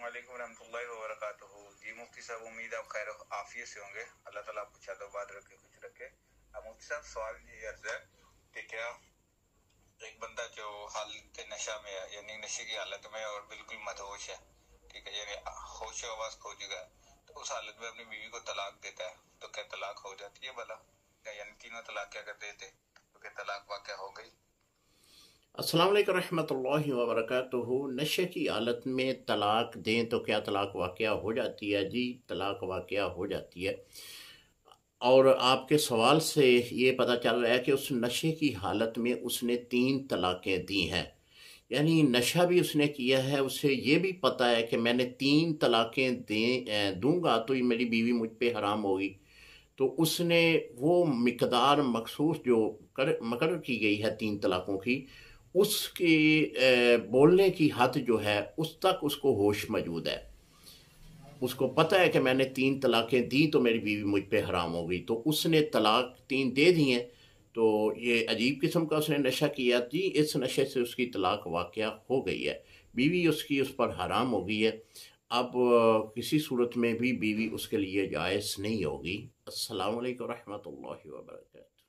अस्सलामुअलैकुम रहमतुल्लाहि व बरकातुहू। जी मुफ्ती साहब, उम्मीद आप खैर आफियत से होंगे। अल्लाह ताला आपको शादोबाद रखे, खुश रखे। अब मुफ्ती साहब, सवाल ये अर्ज है कि क्या एक बंदा जो हालत नशा में है, यानी नशे की हालत में और बिल्कुल मदहोश है, ठीक है, यानी होश आवाज खो चुका है, तो उस हालत में अपनी बीवी को तलाक देता है, तो क्या तलाक हो जाती है भला? यानी तीनों तलाक क्या कर देते, तो क्या तलाक वाक़या हो गई? अस्सलाम वालेकुम रहमतुल्लाहि व बरकातुहू। नशे की हालत में तलाक दें तो क्या तलाक वाक़या हो जाती है? जी, तलाक वाक़या हो जाती है। और आपके सवाल से ये पता चल रहा है कि उस नशे की हालत में उसने 3 तलाक़ें दी हैं। यानी नशा भी उसने किया है, उसे ये भी पता है कि मैंने 3 तलाक़ें दूँगा तो ये मेरी बीवी मुझ पे हराम होगी। तो उसने वो मिक़दार मख़सूस जो मुकर्रर की गई है 3 तलाक़ों की, उसकी बोलने की हद जो है उस तक उसको होश मौजूद है। उसको पता है कि मैंने 3 तलाक़ें दी तो मेरी बीवी मुझ पे हराम हो गई, तो उसने तलाक 3 दे दी हैं। तो ये अजीब किस्म का उसने नशा किया जी, इस नशे से उसकी तलाक वाक़या हो गई है। बीवी उसकी उस पर हराम हो गई है। अब किसी सूरत में भी बीवी उसके लिए जायज़ नहीं होगी। अस्सलामु अलैकुम रहमतुल्लाहि व बरकातहू।